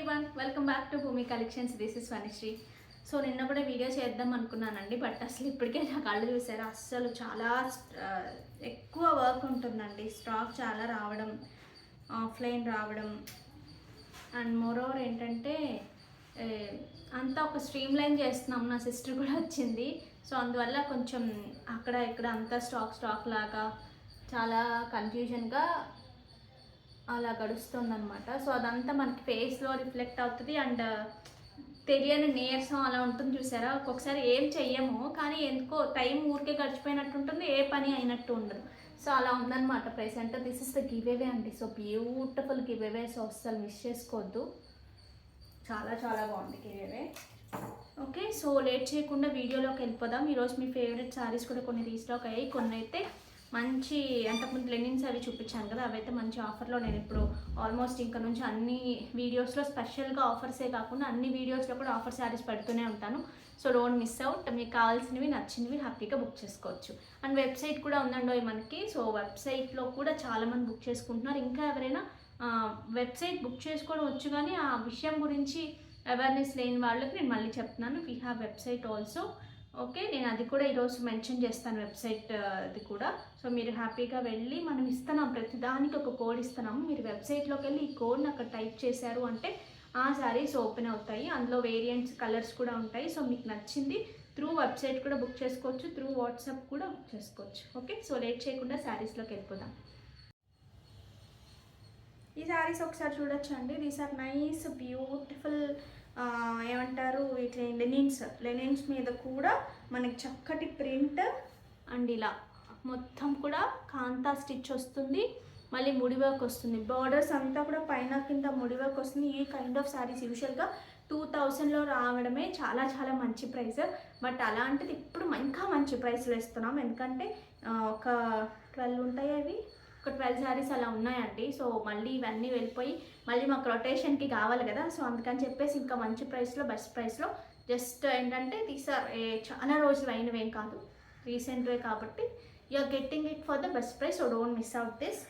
Everyone, welcome back to Bhoomi collections. This is Vanisri. So నిన్న కూడా video చేద్దాం అనుకున్నానండి, బట్ అసలు ఇప్పటికే నా కళ్ళు చూసారు. అస్సలు చాలా ఎక్కువ వర్క్ ఉంటుందండి. స్టాక్ చాలా రావడం, ఆఫ్లైన్ రావడం, అండ్ మోరోవర్ ఏంటంటే అంతా ఒక స్ట్రీమ్ లైన్ చేస్తున్నాం. నా సిస్టర్ కూడా వచ్చింది, సో అందువల్ల కొంచెం అక్కడ ఇక్కడ అంతా స్టాక్ లాగా చాలా కన్ఫ్యూజన్గా అలా గడుస్తుందన్నమాట. సో అదంతా మనకి ఫేస్లో రిఫ్లెక్ట్ అవుతుంది అండ్ తెలియని నీరసం అలా ఉంటుంది చూసారా. ఒక్కొక్కసారి ఏం చెయ్యము కానీ ఎందుకో టైం ఊరికే గడిచిపోయినట్టు ఉంటుంది, ఏ పని అయినట్టు ఉండదు. సో అలా ఉందన్నమాట present. This is the giveaway అండి. So beautiful giveaway. So అస్సలు మిస్ చేసుకోవద్దు, చాలా చాలా బాగుంది giveaway. Okay, so late చేయకుండా వీడియోలోకి వెళ్ళిపోదాం. ఈరోజు మీ ఫేవరెట్ శారీస్ కూడా కొన్ని రీస్టాక్ అయ్యాయి. కొన్ని అయితే మంచి అంతకుముందు లెనిన్స్ అవి చూపించాను కదా, అవైతే మంచి ఆఫర్లో నేను ఇప్పుడు ఆల్మోస్ట్ ఇంకా నుంచి అన్ని వీడియోస్లో స్పెషల్గా ఆఫర్సే కాకుండా అన్ని వీడియోస్లో కూడా ఆఫర్ శారీస్ పెడుతూనే ఉంటాను. So don't miss out. మీకు కావాల్సినవి నచ్చినవి హ్యాపీగా బుక్ చేసుకోవచ్చు. అండ్ వెబ్సైట్ కూడా ఉందండి మనకి. సో వెబ్సైట్లో కూడా చాలామంది బుక్ చేసుకుంటున్నారు. ఇంకా ఎవరైనా వెబ్సైట్ బుక్ చేసుకోవడం వచ్చు కానీ ఆ విషయం గురించి అవేర్నెస్ లేని వాళ్ళకి నేను మళ్ళీ చెప్తున్నాను, we have website also. Okay, నేను అది కూడా ఈరోజు మెన్షన్ చేస్తాను, వెబ్సైట్ అది కూడా. సో మీరు హ్యాపీగా వెళ్ళి, మనం ఇస్తున్నాం ప్రతిదానికి ఒక కోడ్ ఇస్తున్నాము. మీరు వెబ్సైట్లోకి వెళ్ళి ఈ కోడ్ని అక్కడ టైప్ చేశారు అంటే ఆ శారీస్ ఓపెన్ అవుతాయి. అందులో వేరియంట్స్, కలర్స్ కూడా ఉంటాయి. సో మీకు నచ్చింది త్రూ వెబ్సైట్ కూడా బుక్ చేసుకోవచ్చు, త్రూ వాట్సాప్ కూడా బుక్ చేసుకోవచ్చు. ఓకే, సో లేట్ చేయకుండా శారీస్లోకి వెళ్ళిపోదాం. ఈ శారీస్ ఒకసారి చూడొచ్చు అండి. దీస్ ఆర్ నైస్ బ్యూటిఫుల్, ఏమంటారు వీటి లెనిన్స్ మీద కూడా మనకి చక్కటి ప్రింట్ అండ్ ఇలా మొత్తం కూడా కాంతా స్టిచ్ వస్తుంది. మళ్ళీ ముడి వర్క్ వస్తుంది. బార్డర్స్ అంతా కూడా పైన కింద ముడి వర్క్ వస్తుంది. ఈ కైండ్ ఆఫ్ శారీస్ యూజువల్గా 2000లో రావడమే చాలా చాలా మంచి ప్రైస్. బట్ అలాంటిది ఇప్పుడు ఇంకా మంచి ప్రైస్లో ఇస్తున్నాం. ఎందుకంటే ఒక 12 ఉంటాయి, అవి ఒక 12 శారీస్ అలా ఉన్నాయండి. సో మళ్ళీ ఇవన్నీ వెళ్ళిపోయి మళ్ళీ మాకు రొటేషన్కి కావాలి కదా. సో అందుకని చెప్పేసి ఇంకా మంచి ప్రైస్లో, బెస్ట్ ప్రైస్లో, జస్ట్ ఏంటంటే చాలా రోజులు అయినవేం కాదు, రీసెంట్వే కాబట్టి you're getting it for the best price. So don't miss out this.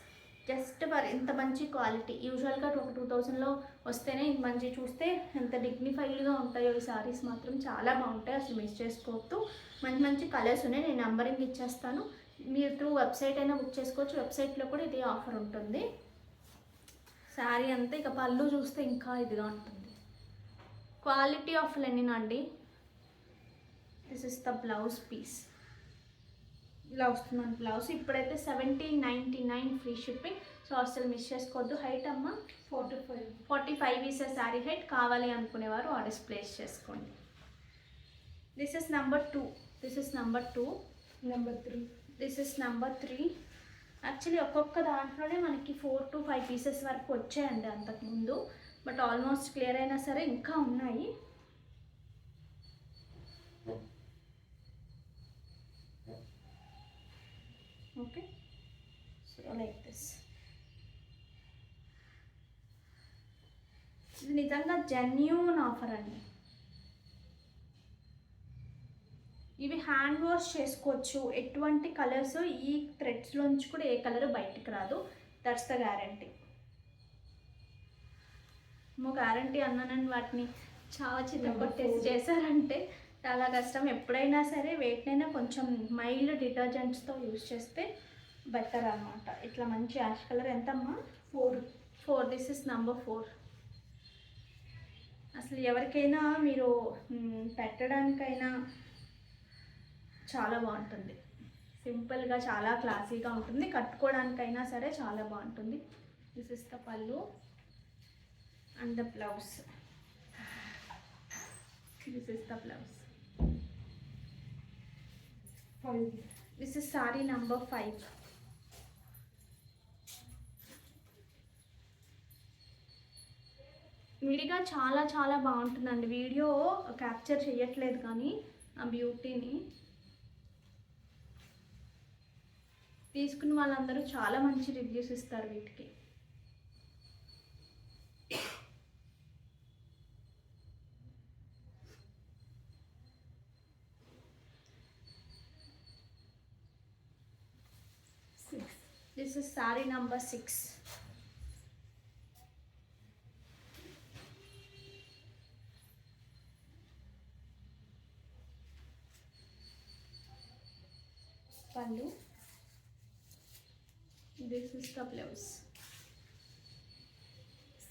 Just for ఇంత మంచి క్వాలిటీ. యూజువల్గా 2000లో వస్తేనే ఇంత మంచి, చూస్తే ఎంత డిగ్నిఫైడ్గా ఉంటాయో ఈ శారీస్ మాత్రం చాలా బాగుంటాయి. అసలు మిస్ చేసుకోవద్దు. మంచి మంచి కలర్స్ ఉన్నాయి. నేను నంబరింగ్ ఇచ్చేస్తాను, మీరు త్రూ వెబ్సైట్ అయినా బుక్ చేసుకోవచ్చు. వెబ్సైట్లో కూడా ఇదే ఆఫర్ ఉంటుంది. శారీ అంతా ఇక పళ్ళు చూస్తే ఇంకా ఇదిగా ఉంటుంది. క్వాలిటీ ఆఫ్ లెనిన్ అండి. This is the blouse piece. ఇలా వస్తుందండి బ్లౌజ్. ఇప్పుడైతే 1799 ఫ్రీ షిప్పింగ్. సో అసలు మిస్ చేసుకోవద్దు. హైట్ అమ్మ 45 ఈస్ శారీ హైట్. కావాలి అనుకునేవారు ఆర్డర్స్ ప్లేస్ చేసుకోండి. This is number 2. This is number 2. Number 3. This is number 3. Actually ఒక్కొక్క దాంట్లోనే మనకి 4 to 5 పీసెస్ వరకు వచ్చాయండి అంతకుముందు, బట్ ఆల్మోస్ట్ క్లియర్ అయినా సరే ఇంకా ఉన్నాయి. Okay, so like this. ఇది నిజంగా జెన్యూన్ ఆఫర్ అండి. ఇవి హ్యాండ్ వాష్ చేసుకోవచ్చు. ఎటువంటి కలర్స్ ఈ థ్రెడ్స్లోంచి కూడా ఏ కలర్ బయటికి రాదు. That's the guarantee. గ్యారంటీ అన్నానని వాటిని చాలా చిన్న కొట్టేసి చేశారంటే చాలా కష్టం. ఎప్పుడైనా సరే వేటినైనా కొంచెం మైల్డ్ డిటర్జెంట్స్తో యూజ్ చేస్తే బెటర్ అన్నమాట. ఇట్లా మంచి యాష్ కలర్. ఎంతమ్మా? 4. This is number 4. అసలు ఎవరికైనా మీరు పెట్టడానికైనా చాలా బాగుంటుంది. సింపుల్గా చాలా క్లాసీగా ఉంటుంది. కట్టుకోవడానికైనా సరే చాలా బాగుంటుంది. This is the pallu and the blouse. This is the blouse. This is sari number 5. విడిగా చాలా చాలా బాగుంటుందండి. వీడియో క్యాప్చర్ చేయట్లేదు కానీ ఆ బ్యూటీని తీసుకున్న వాళ్ళందరూ చాలా మంచి రివ్యూస్ ఇస్తారు వీటికి. This is sari number 6. పళ్ళు. This is the blouse.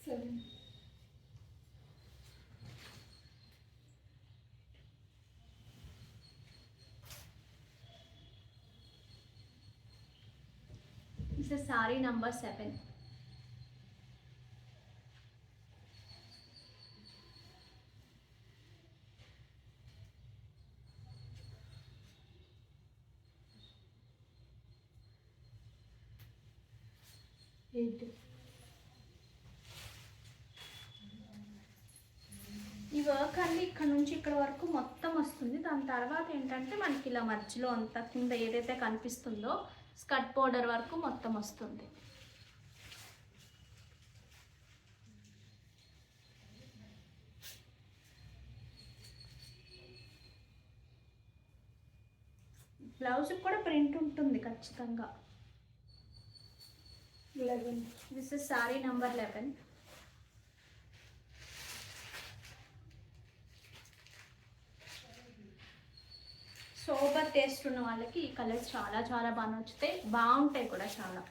7. This is saree number 7. ఈ వర్క్ అన్ని ఇక్కడ నుంచి ఇక్కడ వరకు మొత్తం వస్తుంది. దాని తర్వాత ఏంటంటే మనకి ఇలా మధ్యలో అంతా కింద ఏదైతే కనిపిస్తుందో స్కర్ట్ బోర్డర్ వరకు మొత్తం వస్తుంది. బ్లౌజ్ కూడా ప్రింట్ ఉంటుంది ఖచ్చితంగా. 11. This is saree number 11. Sober taste ఉన్న వాళ్ళకి ఈ కలర్స్ చాలా చాలా బాగా నచ్చుతాయి, బాగుంటాయి కూడా చాలా.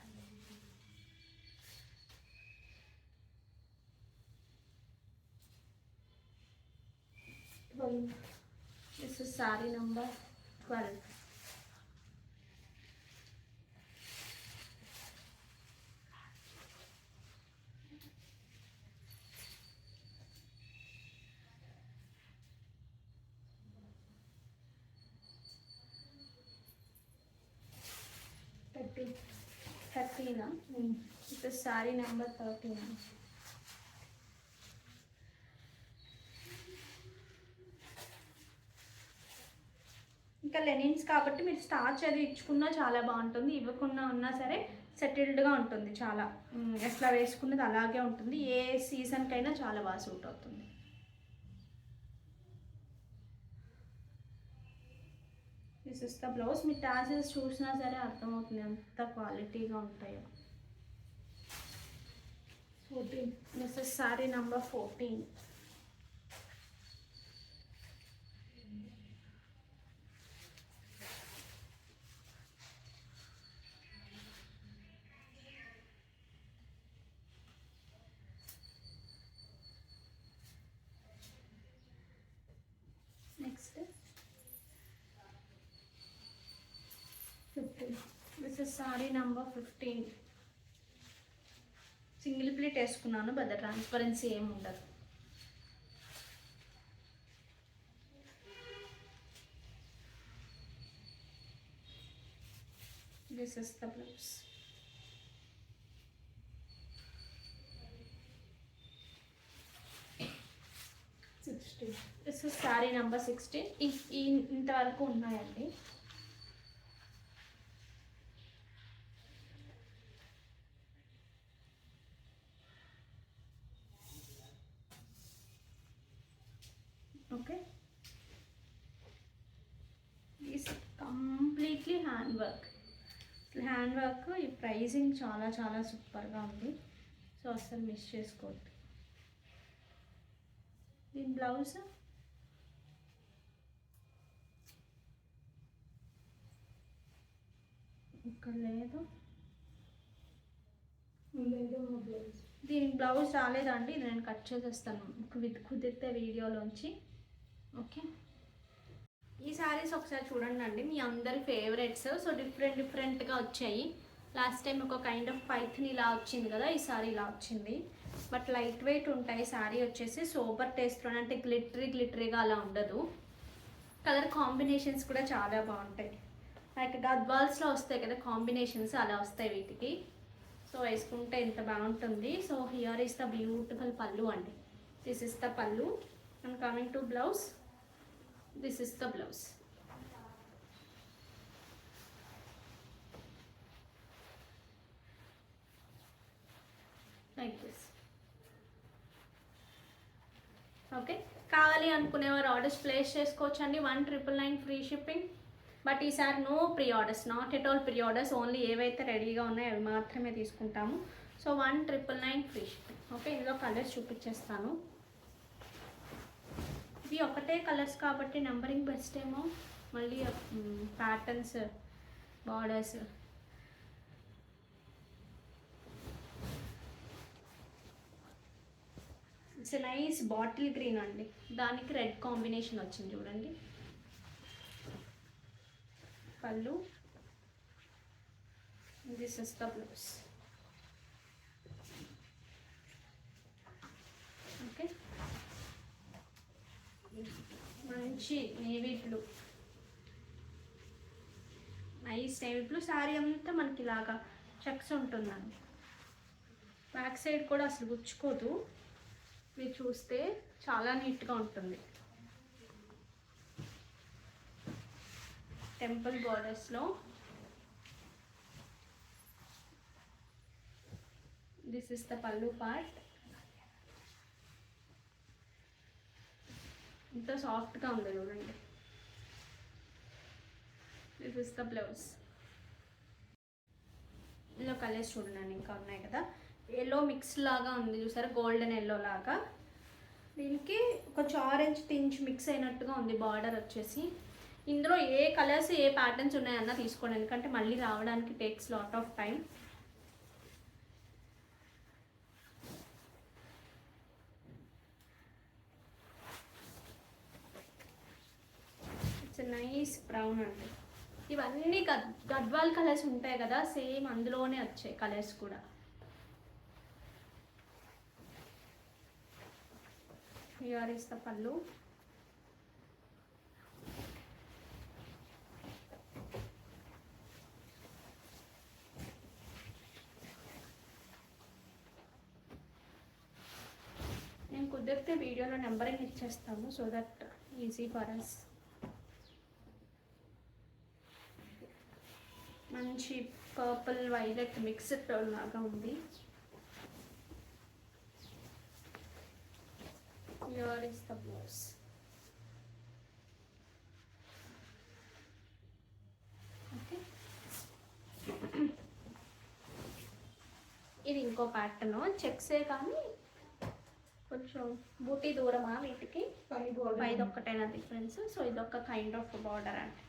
This is saree number 12. Thirteen. This is saree number 13. ఇంకా లెనిన్స్ కాబట్టి మీరు స్టార్చ్ అది ఇచ్చుకున్నా చాలా బాగుంటుంది, ఇవ్వకుండా ఉన్నా సరే సెటిల్డ్గా ఉంటుంది. చాలా ఎట్లా వేసుకున్నది అలాగే ఉంటుంది, ఏ సీజన్కైనా చాలా బాగా సూట్ అవుతుంది. This is the blouse. మీ టాజెస్ చూసినా సరే అర్థమవుతుంది ఎంత క్వాలిటీగా ఉంటాయో. 14. This is sari number 14. Next 15. This is sari number 15. Single plate వేసుకున్నాను, పెద్ద ట్రాన్స్పరెన్సీ ఏమి ఉండదు. This is the blouse. This is sari number 16. ఇంతవరకు ఉన్నాయండి. Okay, is completely hand work. Hand work ఈ ప్రైజింగ్ చాలా చాలా సూపర్గా ఉంది, సో అస్సలు మిస్ చేసుకోవద్దు. దీని బ్లౌజ్ ఇక్కడ లేదు, దీనికి బ్లౌజ్ రాలేదండి, ఇది నేను కట్ చేసేస్తాను కుదిరితే వీడియోలోంచి. ఓకే, ఈ శారీస్ ఒకసారి చూడండి అండి, మీ అందరి ఫేవరెట్స్. సో డిఫరెంట్గా వచ్చాయి. లాస్ట్ టైం ఒక కైండ్ ఆఫ్ పైథన్ ఇలా వచ్చింది కదా, ఈ సారీ ఇలా వచ్చింది. బట్ లైట్ వెయిట్ ఉంటాయి. శారీ వచ్చేసి సోబర్ టేస్ట్లో, అంటే గ్లిటరీగా అలా ఉండదు. కలర్ కాంబినేషన్స్ కూడా చాలా బాగుంటాయి. లైక్ గద్వాల్స్లో వస్తాయి కదా కాంబినేషన్స్, అలా వస్తాయి వీటికి. సో వేసుకుంటే ఎంత బాగుంటుంది. So here is the beautiful pallu అండి. This is the pallu. And coming to blouse, this is the blouse. Like this. Okay, కావాలి అనుకునేవారు ఆర్డర్స్ ప్లేస్ చేసుకోవచ్చు అండి. 1999 ఫ్రీ షిప్పింగ్. బట్ ఈసారి no pre orders, not at all pre orders. Only ఏవైతే రెడీగా ఉన్నాయో అవి మాత్రమే తీసుకుంటాము. So 1999 free shipping. ఓకే, ఇందులో కలర్స్ చూపించేస్తాను. ఇవి ఒకటే కలర్స్ కాబట్టి నెంబరింగ్ బెస్ట్ ఏమో. మళ్ళీ patterns borders. It's nice bottle green అండి, దానికి రెడ్ కాంబినేషన్ వచ్చింది చూడండి. పళ్ళు, this is the blouse. Okay, మంచి navy blue, nice navy blue. Sari అంతా మనకి ఇలాగా చెక్స్ ఉంటుందండి. బ్యాక్ సైడ్ కూడా అసలు గుచ్చుకోదు, మీరు చూస్తే చాలా నీట్గా ఉంటుంది. టెంపుల్ బార్డర్స్లో దిస్ ఇస్ ద పల్లు పార్ట్. ఇంత సాఫ్ట్గా ఉంది చూడండి. This is the blouse. ఇందులో కలర్స్ చూడండి ఇంకా ఉన్నాయి కదా. ఎల్లో మిక్స్ లాగా ఉంది చూసారా, గోల్డెన్ ఎల్లో లాగా. దీనికి కొంచెం ఆరెంజ్ టించ్ మిక్స్ అయినట్టుగా ఉంది బార్డర్ వచ్చేసి. ఇందులో ఏ కలర్స్ ఏ ప్యాటర్న్స్ ఉన్నాయన్నా తీసుకోండి, ఎందుకంటే మళ్ళీ రావడానికి takes lot of time. It's nice brown అండి. ఇవన్నీ గద్వాల్ కలర్స్ ఉంటాయి కదా, సేమ్ అందులోనే వచ్చాయి కలర్స్ కూడా. హియర్ ఇస్ ద పల్లు. నేను కుదిరితే వీడియోలో నెంబరింగ్ ఇచ్చేస్తాను, so that easy for us. మంచి పర్పుల్ వైలెట్ మిక్స్డ్ లాగా ఉంది. Here is the blouse. Okay. ఇది ఇంకో ప్యాటర్న్, చెక్సే కానీ కొంచెం బూటీ దూరమా వీటికి, పైది ఒక్కటైనా డిఫరెన్స్. సో ఇదొక కైండ్ ఆఫ్ బార్డర్ అంటే.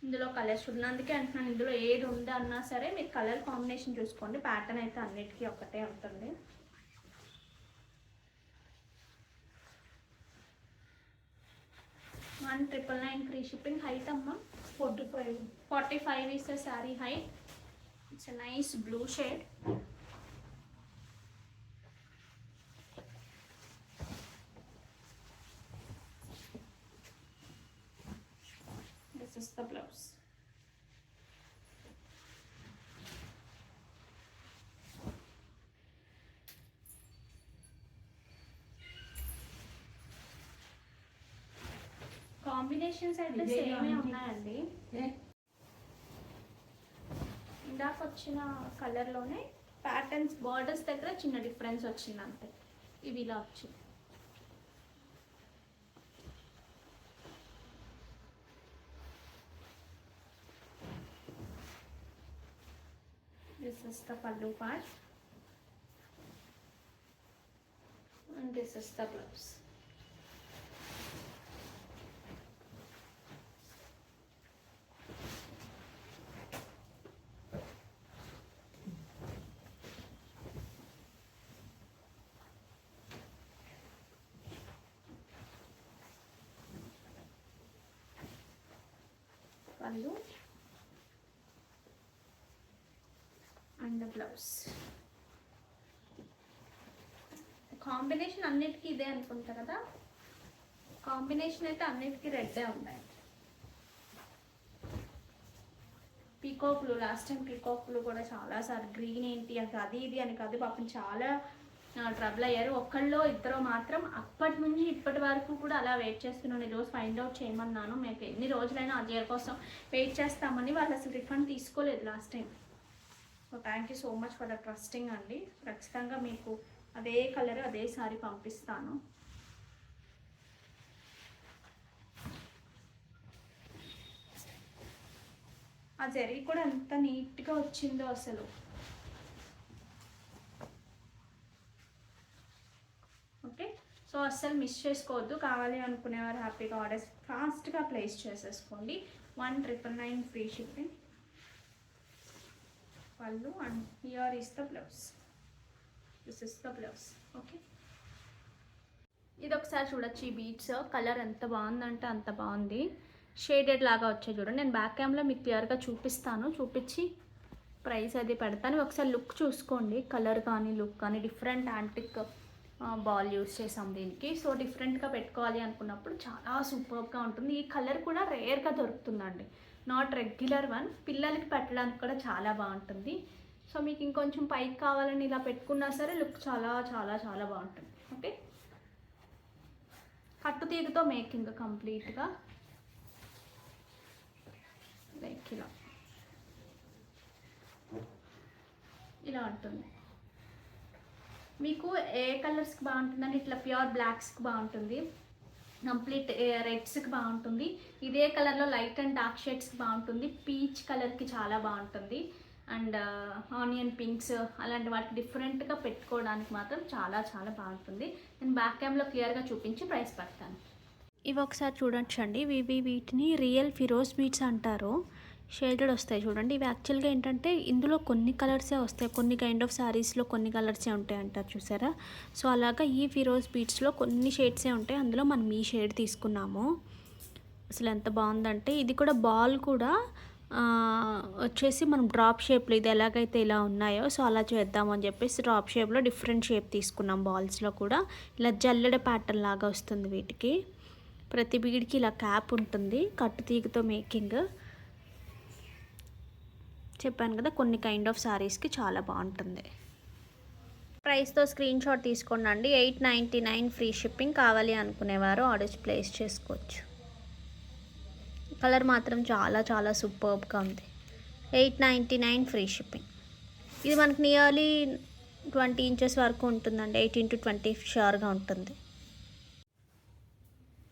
ఇందులో కలర్స్ ఉన్నందుకే అంటున్నాను, ఇందులో ఏది ఉందా అన్నా సరే మీరు కలర్ కాంబినేషన్ చూసుకోండి. ప్యాటర్న్ అయితే అన్నిటికీ ఒకటే ఉంటుంది. One 999 free shipping. హైట్ అమ్మా 45 is the saree height. It's a nice blue shade. This is the blouse. Combinations అయితే సేమే ఉన్నాయండి. ఇందాక వచ్చిన కలర్లోనే ప్యాటర్న్స్ బార్డర్స్ దగ్గర చిన్న డిఫరెన్స్ వచ్చింది అంతే. ఇవి ఇలా వచ్చింది. This is the pallu part and this is the blouse. Pallu and the blouse. Combination అన్నిటికీ ఇదే అనుకుంటా కదా, కాంబినేషన్ అయితే అన్నిటికీ రెడ్డే ఉన్నాయి. Peacock blue, last time peacock blue కూడా చాలాసార్లు గ్రీన్ ఏంటి అది ఇది అని కాదు, పాపం చాలా ట్రబుల్ అయ్యారు. ఒక్కళ్ళో ఇద్దరు మాత్రం అప్పటి నుంచి ఇప్పటి వరకు కూడా అలా వెయిట్ చేస్తున్నాను. ఈరోజు ఫైండ్ అవుట్ చేయమన్నాను, మేము ఎన్ని రోజులైనా ఆ చీర కోసం వెయిట్ చేస్తామని. వాళ్ళు అసలు రిఫండ్ తీసుకోలేదు last time. So thank you so much for the trusting అండి. ఖచ్చితంగా మీకు అదే కలర్ అదే సారీ పంపిస్తాను. ఆ జరీ కూడా ఎంత నీట్గా వచ్చిందో అసలు. ఓకే, సో అస్సలు మిస్ చేసుకోవద్దు. కావాలి అనుకునేవారు హ్యాపీగా ఆర్డర్స్ ఫాస్ట్గా ప్లేస్ చేసేసుకోండి. 1999 ఫ్రీ షిప్పింగ్. పళ్ళు and here is the blouse. This is the blouse. Okay, ఇది ఒకసారి చూడొచ్చు. ఈ బీట్స్ కలర్ ఎంత బాగుందంటే అంత బాగుంది. షేడెడ్ లాగా వచ్చాయి చూడండి. నేను బ్యాక్ క్యామ్లో మీకు క్లియర్గా చూపిస్తాను, చూపించి ప్రైస్ అది పెడతాను. ఒకసారి లుక్ చూసుకోండి, కలర్ కానీ లుక్ కానీ. డిఫరెంట్ యాంటిక్ బాల్ యూస్ చేసాం దీనికి. సో డిఫరెంట్గా పెట్టుకోవాలి అనుకున్నప్పుడు చాలా సూపర్గా ఉంటుంది. ఈ కలర్ కూడా రేర్గా దొరుకుతుందండి, నాట్ రెగ్యులర్ వన్. పిల్లలకి పెట్టడానికి కూడా చాలా బాగుంటుంది. సో మీకు ఇంకొంచెం పైకి కావాలని ఇలా పెట్టుకున్నా సరే లుక్ చాలా చాలా చాలా బాగుంటుంది. ఓకే, కట్టు తీగతో మేకింగ్ కంప్లీట్గా లైక్ ఇలా ఉంటుంది. మీకు ఏ కలర్స్కి బాగుంటుందని ఇట్లా ప్యూర్ బ్లాక్స్కి బాగుంటుంది, కంప్లీట్ రెడ్స్కి బాగుంటుంది. ఇదే కలర్లో లైట్ అండ్ డార్క్ షేడ్స్కి బాగుంటుంది. పీచ్ కలర్కి చాలా బాగుంటుంది. అండ్ ఆనియన్ పింక్స్ అలాంటి వాటికి డిఫరెంట్గా పెట్టుకోవడానికి మాత్రం చాలా చాలా బాగుంటుంది. నేను బ్యాక్ క్యామ్లో క్లియర్గా చూపించి ప్రైస్ పెడతాను. ఇవి ఒకసారి చూడొచ్చండి. వీటిని రియల్ ఫిరోజ్ బీట్స్ అంటారు. షేడెడ్ వస్తాయి చూడండి. ఇవి యాక్చువల్గా ఏంటంటే ఇందులో కొన్ని కలర్సే వస్తాయి, కొన్ని కైండ్ ఆఫ్ శారీస్లో కొన్ని కలర్సే ఉంటాయి అంటారు చూసారా. సో అలాగా ఈ ఫిరోజ్ బీట్స్లో కొన్ని షేడ్సే ఉంటాయి. అందులో మనం ఈ షేడ్ తీసుకున్నాము. అసలు ఎంత బాగుందంటే ఇది కూడా బాల్ కూడా వచ్చేసి మనం డ్రాప్ షేప్లో ఇది ఎలాగైతే ఇలా ఉన్నాయో సో అలా చేద్దాము అని చెప్పేసి డ్రాప్ షేప్లో డిఫరెంట్ షేప్ తీసుకున్నాం. బాల్స్లో కూడా ఇలా జల్లెడ ప్యాటర్న్ లాగా వస్తుంది. వీటికి ప్రతి బీడ్కి ఇలా క్యాప్ ఉంటుంది. కట్టు తీగతో మేకింగ్ చెప్పాను కదా. కొన్ని కైండ్ ఆఫ్ శారీస్కి చాలా బాగుంటుంది. ప్రైస్తో స్క్రీన్ షాట్ తీసుకోండి. 899 ఫ్రీ షిప్పింగ్. కావాలి అనుకునేవారు ఆర్డర్స్ ప్లేస్ చేసుకోవచ్చు. కలర్ మాత్రం చాలా చాలా సూపర్బ్గా ఉంది. 899 ఫ్రీ షిప్పింగ్. ఇది మనకి నియర్లీ 20 ఇంచెస్ వరకు ఉంటుందండి. 18 to 20 షూర్గా ఉంటుంది.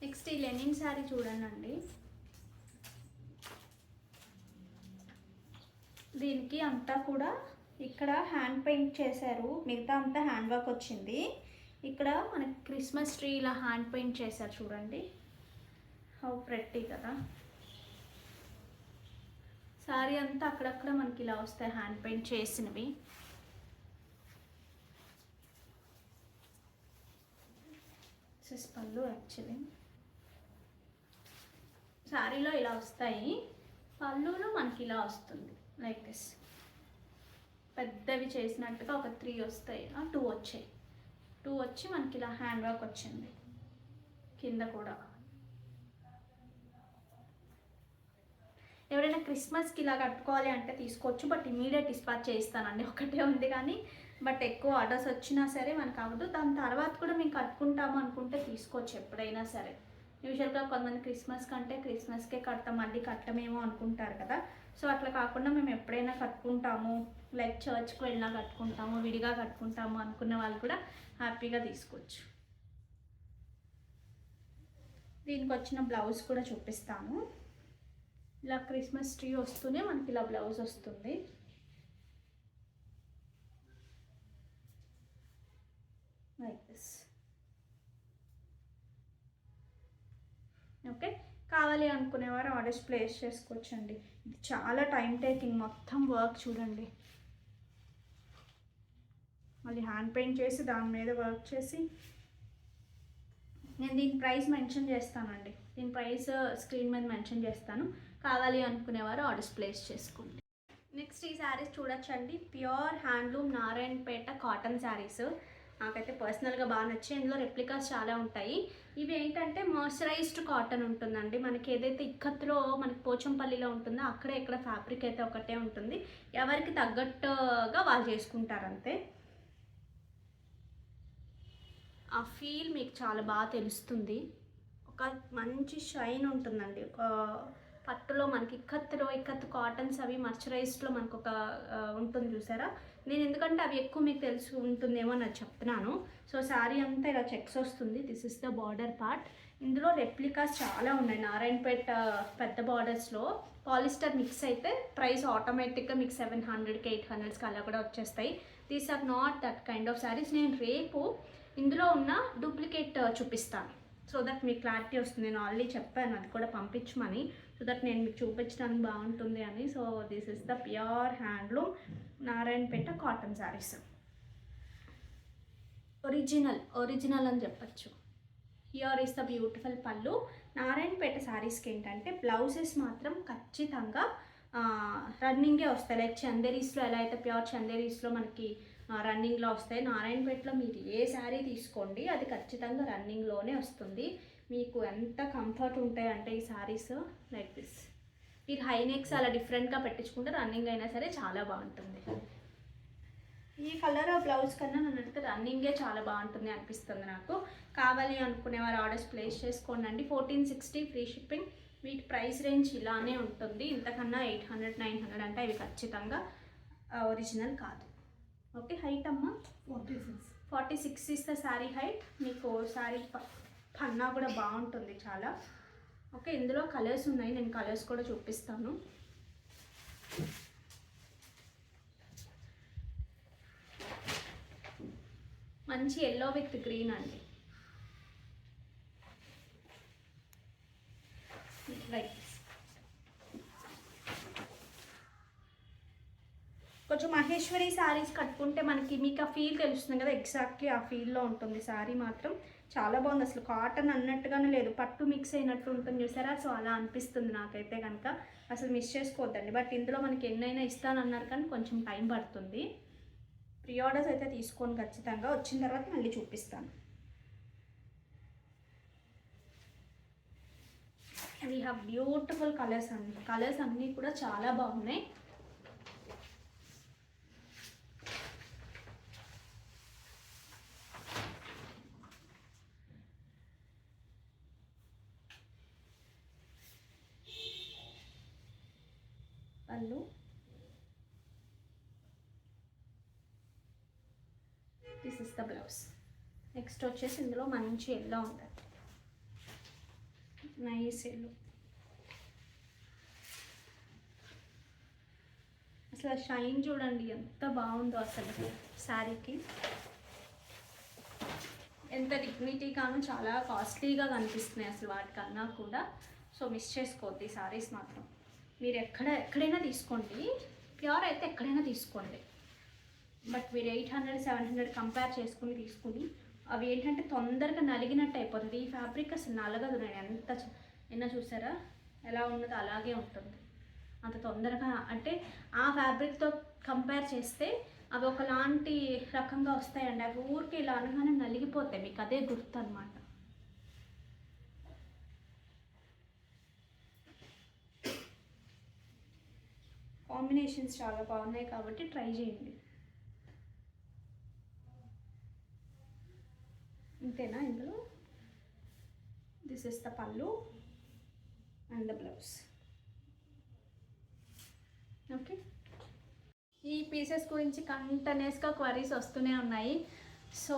నెక్స్ట్ ఈ లెనిన్ శారీ చూడండి. దీనికి అంతా కూడా ఇక్కడ హ్యాండ్ పెయింట్ చేశారు, మిగతా అంతా హ్యాండ్ వర్క్ వచ్చింది. ఇక్కడ మనకి క్రిస్మస్ ట్రీ ఇలా హ్యాండ్ పెయింట్ చేశారు చూడండి. హౌ ప్రెట్టి కదా. శారీ అంతా అక్కడక్కడ మనకి ఇలా వస్తాయి హ్యాండ్ పెయింట్ చేసినవి. పళ్ళు యాక్చువల్లీ శారీలో ఇలా వస్తాయి, పళ్ళులో మనకి ఇలా వస్తుంది లైక్ దిస్. పెద్దవి చేసినట్టుగా ఒక 3 వస్తాయి, 2 వచ్చాయి. 2 వచ్చి మనకి ఇలా హ్యాండ్ వర్క్ వచ్చింది కింద కూడా. ఎవరైనా క్రిస్మస్కి ఇలా కట్టుకోవాలి అంటే తీసుకోవచ్చు, బట్ ఇమీడియట్ డిస్పాచ్ చేయిస్తానండి. ఒకటే ఉంది కానీ బట్ ఎక్కువ ఆర్డర్స్ వచ్చినా సరే మనకు అవ్వదు. దాని తర్వాత కూడా మేము కట్టుకుంటాము అనుకుంటే తీసుకోవచ్చు ఎప్పుడైనా సరే. యూజువల్గా కొంతమంది క్రిస్మస్ కంటే క్రిస్మస్కే కడతాం, మళ్ళీ కట్టమేమో అనుకుంటారు కదా. సో అట్లా కాకుండా మేము ఎప్పుడైనా కట్టుకుంటాము, లైక్ చర్చ్కి వెళ్ళినా కట్టుకుంటాము, విడిగా కట్టుకుంటాము అనుకున్న వాళ్ళు కూడా హ్యాపీగా తీసుకోవచ్చు. దీనికి వచ్చిన బ్లౌజ్ కూడా చూపిస్తాను. ఇలా క్రిస్మస్ ట్రీ వస్తూనే మనకి ఇలా బ్లౌజ్ వస్తుంది. Like this. ఓకే, కావాలి అనుకునేవారు ఆర్డర్స్ ప్లేస్ చేసుకోవచ్చండి. ఇది చాలా టైం టేకింగ్, మొత్తం వర్క్ చూడండి. మళ్ళీ హ్యాండ్ పెయింట్ చేసి దాని మీద వర్క్ చేసి. నేను దీని ప్రైస్ మెన్షన్ చేస్తానండి, దీని ప్రైస్ స్క్రీన్ మీద మెన్షన్ చేస్తాను. కావాలి అనుకునేవారు ఆర్డర్స్ ప్లేస్ చేసుకోండి. నెక్స్ట్ ఈ శారీస్ చూడొచ్చండి. Pure handloom Narayanpet cotton saris. నాకైతే పర్సనల్గా బాగా నచ్చాయి. ఇందులో రెప్లికాస్ చాలా ఉంటాయి. ఇవి ఏంటంటే మాయిశ్చరైజ్డ్ కాటన్ ఉంటుందండి. మనకి ఏదైతే ఇక్కత్తులో మనకి పోచంపల్లిలో ఉంటుందో అక్కడే ఇక్కడ ఫ్యాబ్రిక్ అయితే ఒకటే ఉంటుంది. ఎవరికి తగ్గట్టుగా వాళ్ళు చేసుకుంటారంతే. ఆ ఫీల్ మీకు చాలా బాగా తెలుస్తుంది. ఒక మంచి షైన్ ఉంటుందండి. ఒక పట్టులో మనకి ఇక్కత్తు కాటన్స్ అవి మర్చరైజ్డ్లో మనకు ఒక ఉంటుంది చూసారా. నేను ఎందుకంటే అవి ఎక్కువ మీకు తెలిసి ఉంటుందేమో నాకు చెప్తున్నాను. సో శారీ అంతా ఇలా చెక్స్ వస్తుంది. This is the border part. ఇందులో రెప్లికాస్ చాలా ఉన్నాయి. నారాయణపేట పెద్ద బార్డర్స్లో పాలిస్టర్ మిక్స్ అయితే ప్రైస్ ఆటోమేటిక్గా మీకు 700కి 800కి అలా కూడా వచ్చేస్తాయి. These are not that kind of saris. నేను రేపు ఇందులో ఉన్న డూప్లికేట్ చూపిస్తాను, సో దట్ మీకు క్లారిటీ వస్తుంది. నేను ఆల్రెడీ చెప్పాను అది కూడా పంపించమని, సో దట్ నేను మీకు చూపించడానికి బాగుంటుంది అని. So this is the pure handloom Narayanpet cotton saris. Original అని చెప్పచ్చు. హియర్ ఇస్ ద బ్యూటిఫుల్ పళ్ళు. నారాయణపేట శారీస్కి ఏంటంటే బ్లౌజెస్ మాత్రం ఖచ్చితంగా రన్నింగే వస్తాయి. లైక్ చందేరీస్లో ఎలా అయితే ప్యూర్ చందేరీస్లో మనకి రన్నింగ్లో వస్తాయి, నారాయణపేటలో మీరు ఏ శారీ తీసుకోండి అది ఖచ్చితంగా రన్నింగ్లోనే వస్తుంది. మీకు ఎంత కంఫర్ట్ ఉంటాయి అంటే ఈ శారీస్ లైక్ దిస్. మీరు హై నెక్స్ అలా డిఫరెంట్గా పెట్టించుకుంటే రన్నింగ్ అయినా సరే చాలా బాగుంటుంది. ఈ కలర్ బ్లౌజ్ కన్నా నన్ను అడిగితే రన్నింగే చాలా బాగుంటుంది అనిపిస్తుంది నాకు. కావాలి అనుకునేవారు ఆర్డర్స్ ప్లేస్ చేసుకోండి. 1460 ఫ్రీ షిప్పింగ్. వీటి ప్రైస్ రేంజ్ ఇలానే ఉంటుంది, ఇంతకన్నా 800 900 అంటే ఇవి ఖచ్చితంగా ఒరిజినల్ కాదు. ఓకే, హైట్ అమ్మా 46 ఇస్ ద శారీ హైట్. మీకు శారీ పన్నా కూడా బాగుంటుంది చాలా. ఓకే, ఇందులో కలర్స్ ఉన్నాయి, నేను కలర్స్ కూడా చూపిస్తాను. మంచి ఎల్లో విత్ గ్రీన్ అండి, లైక్ కొంచెం మహేశ్వరి శారీస్ కట్టుకుంటే మనకి మీకు ఆ ఫీల్ తెలుస్తుంది కదా, ఎగ్జాక్ట్లీ ఆ ఫీల్లో ఉంటుంది. శారీ మాత్రం చాలా బాగుంది, అసలు కాటన్ అన్నట్టుగానే లేదు, పట్టు మిక్స్ అయినట్టు ఉంటుంది చూసారా. సో అలా అనిపిస్తుంది నాకైతే కనుక, అసలు మిస్ చేసుకోవద్దండి. బట్ ఇందులో మనకి ఎన్నైనా ఇస్తానన్నారు కానీ కొంచెం టైం పడుతుంది. ప్రీ ఆర్డర్స్ అయితే తీసుకోండి ఖచ్చితంగా, వచ్చిన తర్వాత మళ్ళీ చూపిస్తాను. వీ హ్యావ్ బ్యూటిఫుల్ కలర్స్ అండి, కలర్స్ అన్నీ కూడా చాలా బాగున్నాయి. పళ్ళు, this is the blouse. Next వచ్చేసి ఇందులో మంచి ఎల్లో ఉంటుంది, నైస్ ఎల్లో. అసలు షైన్ చూడండి ఎంత బాగుందో అసలు శారీకి. ఎంత డిగ్నిటీగాను చాలా కాస్ట్లీగా కనిపిస్తున్నాయి అసలు వాటికన్నా కూడా. సో మిస్ చేసుకోవద్దు ఈ శారీస్ మాత్రం. మీరు ఎక్కడైనా తీసుకోండి, ప్యూర్ అయితే ఎక్కడైనా తీసుకోండి. బట్ మీరు 800 700 కంపేర్ చేసుకుని తీసుకుని అవి ఏంటంటే తొందరగా నలిగినట్టు అయిపోతుంది. ఈ ఫ్యాబ్రిక్ అసలు నలగదు. నేను నిన్న చూసారా ఎలా ఉన్నదో అలాగే ఉంటుంది, అంత తొందరగా. అంటే ఆ ఫ్యాబ్రిక్తో కంపేర్ చేస్తే అవి ఒకలాంటి రకంగా వస్తాయండి, అవి ఊరికి ఇలా అనగానే నలిగిపోతాయి, మీకు అదే గుర్తు అనమాట. కాంబినేషన్స్ చాలా బాగున్నాయి కాబట్టి ట్రై చేయండి. ఇంతేనా ఇందులో. This is the pallu and the blouse. Okay, ఈ పీసెస్ గురించి కంటిన్యూస్గా క్వరీస్ వస్తూనే ఉన్నాయి. సో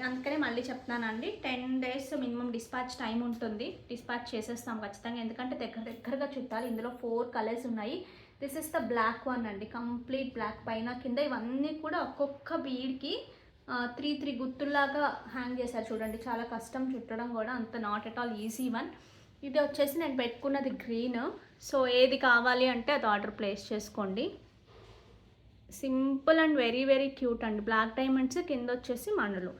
అందుకనే మళ్ళీ చెప్తున్నానండి, 10 days మినిమం డిస్పాచ్ టైం ఉంటుంది. డిస్పాచ్ చేసేస్తాం ఖచ్చితంగా, ఎందుకంటే దగ్గరగా చుట్టాలి. ఇందులో 4 కలర్స్ ఉన్నాయి. This is the black one అండి, కంప్లీట్ బ్లాక్, పైన కింద ఇవన్నీ కూడా ఒక్కొక్క బీడ్కి 3 గుత్తుల్లాగా హ్యాంగ్ చేశారు చూడండి. చాలా కష్టం చుట్టడం కూడా, అంత not at all easy one. ఇది వచ్చేసి నేను పెట్టుకున్నది గ్రీన్. సో ఏది కావాలి అంటే అది ఆర్డర్ ప్లేస్ చేసుకోండి. Simple and very very cute అండి. బ్లాక్ డైమండ్స్, కింద వచ్చేసి మణులు,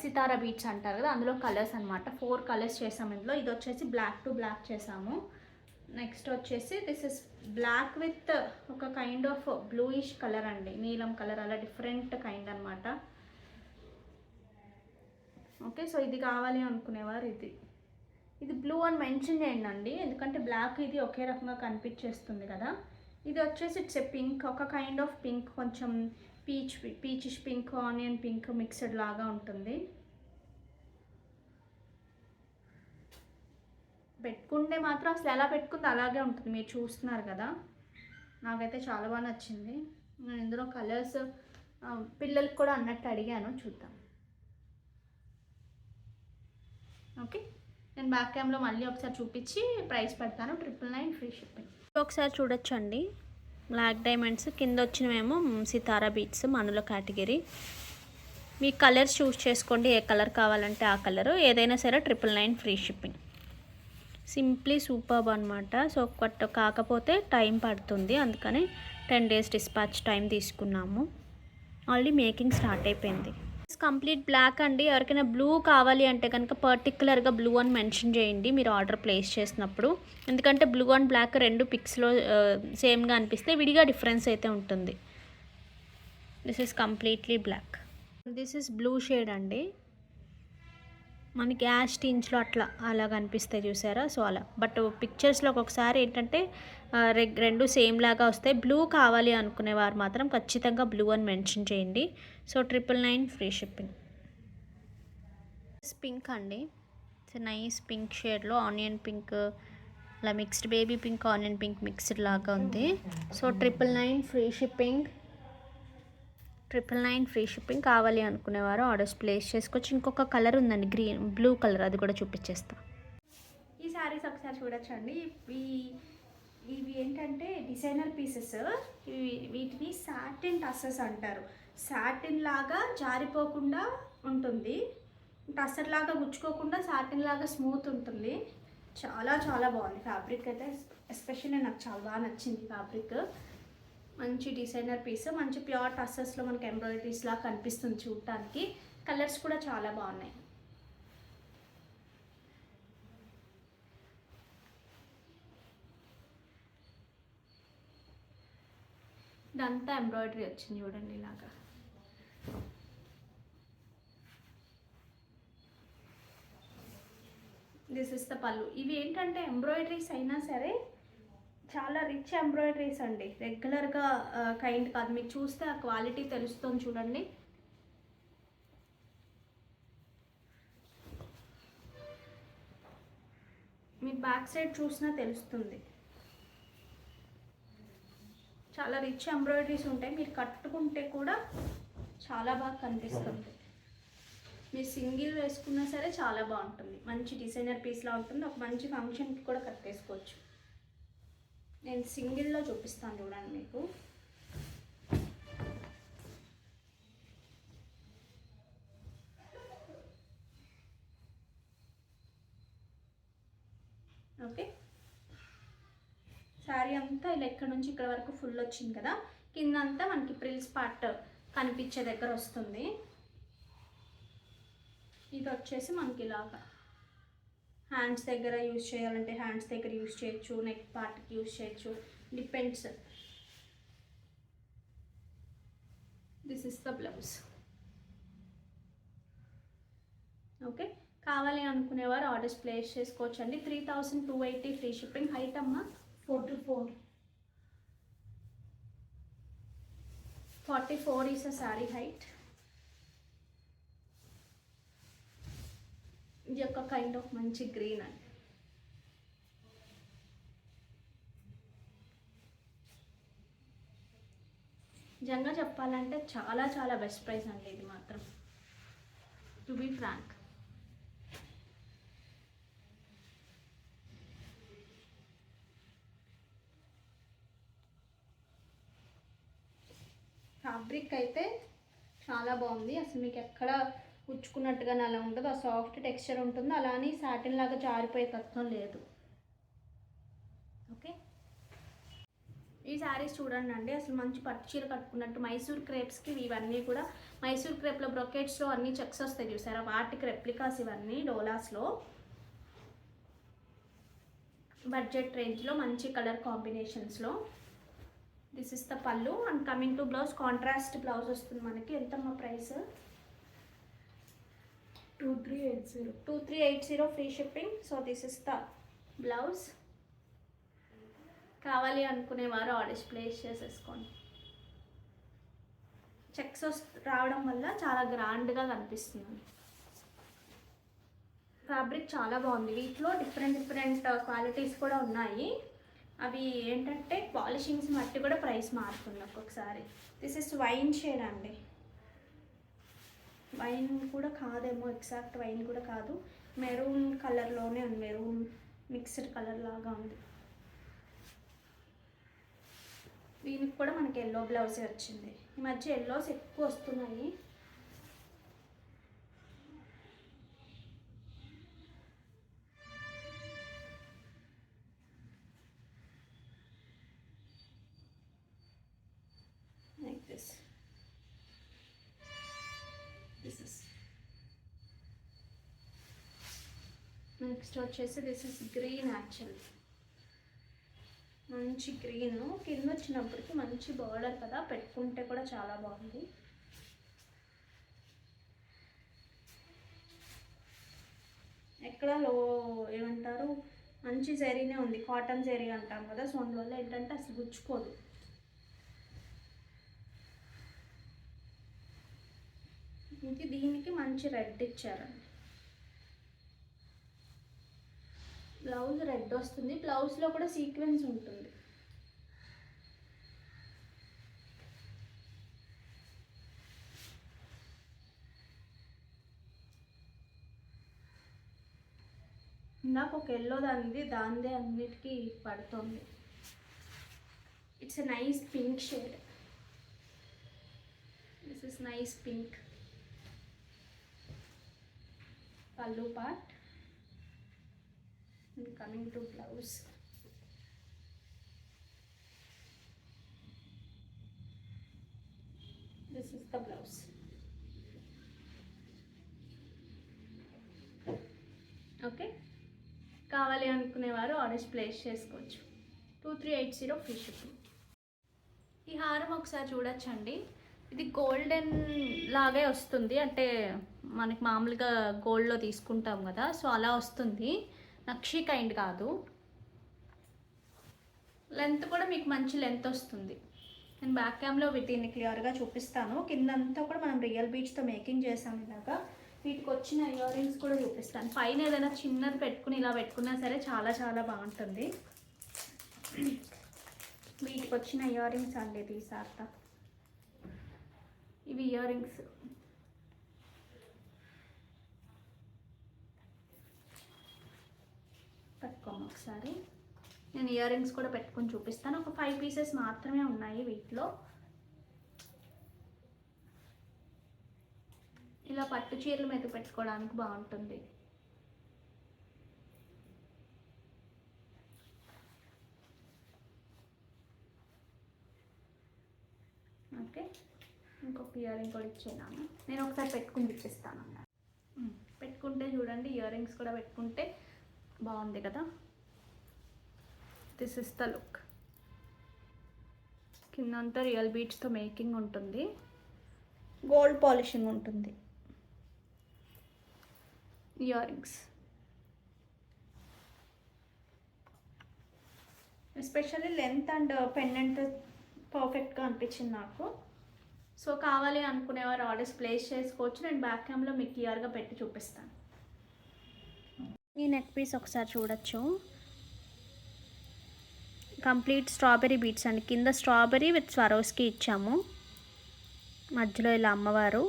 సితారా బీట్స్ అంటారు కదా, అందులో కలర్స్ అనమాట. 4 కలర్స్ చేసాము ఇందులో. ఇది వచ్చేసి బ్లాక్ టు బ్లాక్ చేసాము. నెక్స్ట్ వచ్చేసి దిస్ ఇస్ బ్లాక్ విత్ ఒక కైండ్ ఆఫ్ బ్లూయిష్ కలర్ అండి, నీలం కలర్, అలా డిఫరెంట్ కైండ్ అనమాట. ఓకే, సో ఇది కావాలి అనుకునేవారు ఇది బ్లూ అని మెన్షన్ చేయండి అండి, ఎందుకంటే బ్లాక్ ఇది ఒకే రకంగా కనిపించేస్తుంది కదా. ఇది వచ్చేసి ఇట్స్ ఏ పింక్, ఒక కైండ్ ఆఫ్ పింక్, కొంచెం peachish pink, onion pink mixed లాగా ఉంటుంది. పెట్టుకుంటే మాత్రం అసలు ఎలా పెట్టుకుంది అలాగే ఉంటుంది, మీరు చూస్తున్నారు కదా. నాకైతే చాలా బాగా నచ్చింది. నేను ఇందులో కలర్స్ పిల్లలకి కూడా అన్నట్టు అడిగాను, చూద్దాం. ఓకే, నేను బ్యాక్ క్యామ్లో మళ్ళీ ఒకసారి చూపించి ప్రైస్ పెడతాను. 999 ఫ్రీ షిప్పింగ్. ఒకసారి చూడొచ్చండి, బ్లాక్ డైమండ్స్, కింద వచ్చినవేమో సితారా బీట్స్, మనుల కేటగిరీ. మీ కలర్స్ చూస్ చేసుకోండి, ఏ కలర్ కావాలంటే ఆ కలరు, ఏదైనా సరే 999 ఫ్రీ షిప్పింగ్. సింప్లీ సూపర్బ్ అనమాట. సో కాకపోతే టైం పడుతుంది, అందుకని 10 days డిస్పాచ్ టైం తీసుకున్నాము. ఆల్రెడీ మేకింగ్ స్టార్ట్ అయిపోయింది. కంప్లీట్ బ్లాక్ అండి. ఎవరికైనా బ్లూ కావాలి అంటే కనుక పర్టికులర్గా బ్లూ అని మెన్షన్ చేయండి మీరు ఆర్డర్ ప్లేస్ చేసినప్పుడు. ఎందుకంటే బ్లూ అండ్ బ్లాక్ రెండు పిక్స్లో సేమ్గా అనిపిస్తే విడిగా డిఫరెన్స్ అయితే ఉంటుంది. This is completely black. This is blue shade అండి. మనకి యాష్ టించ్లో అలా కనిపిస్తాయి చూసారా, సో అలా. బట్ పిక్చర్స్లో ఒక్కొక్కసారి ఏంటంటే రెండు సేమ్ లాగా వస్తాయి. బ్లూ కావాలి అనుకునేవారు మాత్రం ఖచ్చితంగా బ్లూ అని మెన్షన్ చేయండి. So 999 free shipping. పింక్ అండి, నైస్ పింక్ షేడ్లో ఆనియన్ పింక్, అలా mixed baby pink onion pink mixed లాగా ఉంది. So 999 free shipping. 999 free shipping. కావాలి అనుకునేవారు ఆర్డర్స్ ప్లేస్ చేసుకోవచ్చు. ఇంకొక కలర్ ఉందండి, గ్రీన్ బ్లూ కలర్, అది కూడా చూపించేస్తా. ఈ శారీస్ ఒకసారి చూడొచ్చండి. ఇవి ఏంటంటే డిజైనర్ పీసెస్. వీటిని సాటిన్ టస్సెస్ అంటారు. సాటిన్ లాగా జారిపోకుండా ఉంటుంది, టస్సర్ లాగా గుచ్చుకోకుండా సాటిన్ లాగా స్మూత్ ఉంటుంది. చాలా చాలా బాగుంది ఫ్యాబ్రిక్ అయితే. ఎస్పెషల్లీ నాకు చాలా బాగా నచ్చింది ఫ్యాబ్రిక్. మంచి డిజైనర్ పీస్, మంచి ప్యూర్ టస్సెస్లో మనకి ఎంబ్రాయిడరీస్ లాగా కనిపిస్తుంది చూడటానికి. కలర్స్ కూడా చాలా బాగున్నాయి. ఇదంతా ఎంబ్రాయిడరీ వచ్చింది చూడండి ఇలాగా. దిస్ ఇస్ ద పళ్ళు. ఇవి ఏంటంటే ఎంబ్రాయిడరీస్ అయినా సరే చాలా రిచ్ ఎంబ్రాయిడరీస్ అండి, రెగ్యులర్గా కైండ్ కాదు. మీకు చూస్తే ఆ క్వాలిటీ తెలుస్తుంది చూడండి. మీరు బ్యాక్ సైడ్ చూసినా తెలుస్తుంది. చాలా రిచ్ ఎంబ్రాయిడరీస్ ఉంటాయి, మీరు కట్టుకుంటే కూడా చాలా బాగా కనిపిస్తుంది. మీరు సింగిల్ వేసుకున్నా సరే చాలా బాగుంటుంది. మంచి డిజైనర్ పీస్లా ఉంటుంది. ఒక మంచి ఫంక్షన్కి కూడా కట్టేసుకోవచ్చు. నేను సింగిల్లో చూపిస్తాను చూడండి మీకు. ఓకే, శారీ అంతా ఇలా ఇక్కడ నుంచి ఇక్కడ వరకు ఫుల్ వచ్చింది కదా. కింద అంతా మనకి ప్రిల్స్ పార్ట్ కనిపించే దగ్గర వస్తుంది. ఇది వచ్చేసి మనకి ఇలాగా హ్యాండ్స్ దగ్గర యూజ్ చేయాలంటే హ్యాండ్స్ దగ్గర యూజ్ చేయొచ్చు, నెక్ పార్ట్కి యూజ్ చేయొచ్చు, depends. This is the blouse. Okay, కావాలి అనుకునేవారు ఆర్డర్స్ ప్లేస్ చేసుకోవచ్చు అండి. 3280 ఫ్రీ షిప్పింగ్. హైట్ అమ్మ 4 to 4. 44 is a saree height. ఇది ఒక కైండ్ ఆఫ్ మంచి గ్రీన్ అండి. నిజంగా చెప్పాలంటే చాలా చాలా బెస్ట్ ప్రైస్ అండి ఇది మాత్రం, టు బీ ఫ్రాంక్. ఫ్యాబ్రిక్ అయితే చాలా బాగుంది. అసలు మీకు ఎక్కడ కుచ్చుకున్నట్టుగానే అలా ఉండదు, ఆ సాఫ్ట్ టెక్స్చర్ ఉంటుంది. అలా అని సాటిన్ లాగా జారిపోయే తత్వం లేదు. ఓకే, ఈ శారీస్ చూడండి అండి, అసలు మంచి పట్టు చీర కట్టుకున్నట్టు. మైసూర్ క్రేప్స్కి ఇవన్నీ కూడా మైసూర్ క్రేప్లో బ్రొకెట్స్లో అన్ని చెక్స్ వస్తాయి చూసారా, వాటికి రెప్లికాస్ ఇవన్నీ డోలాస్లో. బడ్జెట్ రేంజ్లో మంచి colour కాంబినేషన్స్లో. This is the pallu. And coming to blouse, contrast blouse వస్తుంది మనకి. ఎంతమ్మా price? 2380 free shipping. So this is the blouse. కావాలి అనుకునేవారు ఆర్డర్స్ ప్లేస్ చేసేసుకోండి. చెక్స్ రావడం వల్ల చాలా గ్రాండ్గా కనిపిస్తుంది. ఫ్యాబ్రిక్ చాలా బాగుంది. వీటిలో డిఫరెంట్ క్వాలిటీస్ కూడా ఉన్నాయి. అవి ఏంటంటే పాలిషింగ్స్ బట్టి కూడా ప్రైస్ మారుతుంది ఒక్కొక్కసారి. దిస్ ఇస్ వైన్ షేడ్ అండి. వైన్ కూడా కాదేమో, ఎగ్జాక్ట్ వైన్ కూడా కాదు, మెరూన్ కలర్లోనే ఉంది. మెరూన్ మిక్స్డ్ కలర్ లాగా ఉంది. దీనికి కూడా మనకి ఎల్లో బ్లౌజే వచ్చింది. ఈ మధ్య ఎల్లోస్ ఎక్కువ వస్తున్నాయి. నెక్స్ట్ వచ్చేసి దిస్ ఇస్ గ్రీన్ యాక్చువల్లీ, మంచి గ్రీన్. కింద వచ్చినప్పటికి మంచి బార్డర్ కదా, పెట్టుకుంటే కూడా చాలా బాగుంది. ఎక్కడ లో ఏమంటారు, మంచి జరీనే ఉంది, కాటన్ జరీ అంటాం కదా. సో అందువల్ల ఏంటంటే అసలు గుచ్చుకోదు. దీనికి మంచి రెడ్ ఇచ్చారండి. బ్లౌజ్ రెడ్ వస్తుంది, బ్లౌజ్లో కూడా సీక్వెన్స్ ఉంటుంది. నాకు ఒక ఎల్లో దాందే అన్నిటికీ పడుతుంది. It's a nice pink shade. This is nice pink. Pallu part and coming to blouse. This is the blouse. Okay, కావాలి అనుకునేవారు ఆర్డర్స్ ప్లేస్ చేసుకోవచ్చు. 2380 ఫ్రీ షిప్పింగ్. ఈ హారం ఒకసారి చూడొచ్చండి. ఇది గోల్డెన్ లాగే వస్తుంది, అంటే మనకి మామూలుగా గోల్డ్లో తీసుకుంటాం కదా, సో అలా వస్తుంది. నక్షి కైండ్ కాదు. లెంత్ కూడా మీకు మంచి లెంత్ వస్తుంది. నేను బ్యాక్ క్యామ్లో వీటిని క్లియర్గా చూపిస్తాను. కిందంతా కూడా మనం రియల్ బీడ్స్తో మేకింగ్ చేసాం. ఇలాగా వీటికి వచ్చిన ఇయర్ రింగ్స్ కూడా చూపిస్తాను. పైన ఏదైనా చిన్నది పెట్టుకుని ఇలా పెట్టుకున్నా సరే చాలా చాలా బాగుంటుంది. వీటికి వచ్చిన ఇయర్ రింగ్స్ అండి ఇది సార్తా. ఇవి ఇయర్ రింగ్స్. పెట్టుకోము ఒకసారి. నేను ఇయర్ రింగ్స్ కూడా పెట్టుకొని చూపిస్తాను. ఒక 5 పీసెస్ మాత్రమే ఉన్నాయి వీటిలో. ఇలా పట్టు చీరల మీద పెట్టుకోవడానికి బాగుంటుంది. ఓకే, ఇంకొక ఇయర్ రింగ్ కూడా ఇచ్చేనాను. నేను ఒకసారి పెట్టుకుని చూపిస్తాను. పెట్టుకుంటే చూడండి, ఇయర్ రింగ్స్ కూడా పెట్టుకుంటే బాగుంది కదా. This is the look. కిందంతా రియల్ బీడ్స్తో మేకింగ్ ఉంటుంది, గోల్డ్ పాలిషింగ్ ఉంటుంది. Ear rings especially length and pendant పర్ఫెక్ట్గా అనిపించింది నాకు. సో కావాలి అనుకునేవారు ఆర్డర్స్ ప్లేస్ చేసుకోవచ్చు. నేను బ్యాక్ క్యామ్లో మీకు క్లియర్గా పెట్టి చూపిస్తాను. ఈ నెక్ పీస్ ఒకసారి చూడొచ్చు. కంప్లీట్ స్ట్రాబెరీ బీడ్స్ అండి. కింద స్ట్రాబెరీ విత్ స్వరోస్కి ఇచ్చాము. మధ్యలో ఇలా అమ్మవారు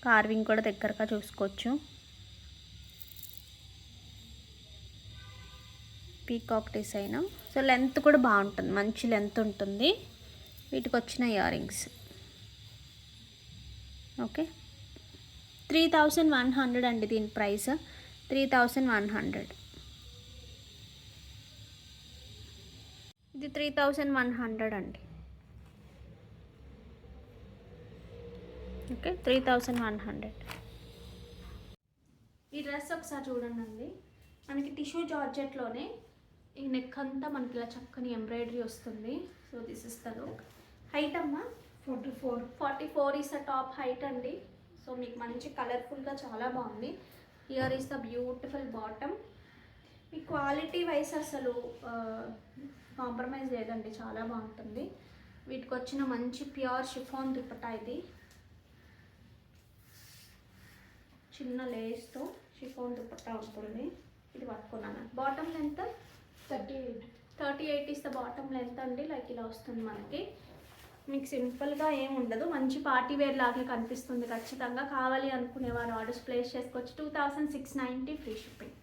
కార్వింగ్ కూడా దగ్గరగా చూసుకోవచ్చు. Peacock design. సో లెంత్ కూడా బాగుంటుంది, మంచి లెంత్ ఉంటుంది. వీటికి వచ్చిన ఇయర్ రింగ్స్ ఓకే. 3100 అండి దీని ప్రైస్. 3100. ఇది 3100 అండి. ఓకే, 3100. ఈ డ్రెస్ ఒకసారి చూడండి. మనకి టిష్యూ జార్జెట్లోనే ఈ నెక్ అంతా మనకి ఇలా చక్కని ఎంబ్రాయిడరీ వస్తుంది. So this is the look. Height అమ్మా 44 ఈస్ ద టాప్ హైట్ అండి. సో మీకు మంచి కలర్ఫుల్గా చాలా బాగుంది. Here is the beautiful bottom. Me quality wise అసలు కాంప్రమైజ్ లేదండి, చాలా బాగుంటుంది. వీటికి వచ్చిన మంచి ప్యూర్ షిఫాన్ దుపట్టా. ఇది చిన్న లేస్తో షిఫాన్ దుపట్టా ఉంటుంది. ఇది పట్టుకున్నాను. Bottom length 38 is the bottom length అండి. లైక్ ఇలా వస్తుంది మనకి. మీకు సింపుల్గా ఏమి ఉండదు, మంచి పార్టీ వేర్ లాగే కనిపిస్తుంది. ఖచ్చితంగా కావాలి అనుకునేవారు ఆర్డర్స్ ప్లేస్ చేసుకోవచ్చు. 2690 ఫ్రీ షిప్పింగ్.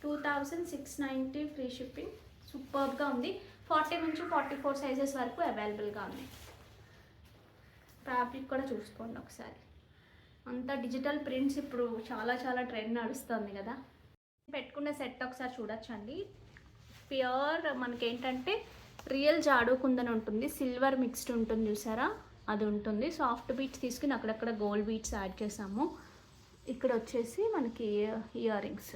2690 free shipping. సూపర్గా ఉంది. 40 నుంచి 44 సైజెస్ వరకు అవైలబుల్గా ఉన్నాయి. ఫ్యాబ్రిక్ కూడా చూసుకోండి ఒకసారి. అంతా డిజిటల్ ప్రింట్స్ ఇప్పుడు చాలా చాలా ట్రెండ్ నడుస్తుంది కదా. పెట్టుకునే సెట్ ఒకసారి చూడొచ్చండి. ప్యూర్ మనకేంటంటే రియల్ జాడు కుందన్ ఉంటుంది, సిల్వర్ మిక్స్డ్ ఉంటుంది చూసారా, అది ఉంటుంది. సాఫ్ట్ బీట్స్ తీసుకుని అక్కడక్కడ గోల్డ్ బీట్స్ యాడ్ చేసాము. ఇక్కడ వచ్చేసి మనకి ఇయర్ రింగ్స్.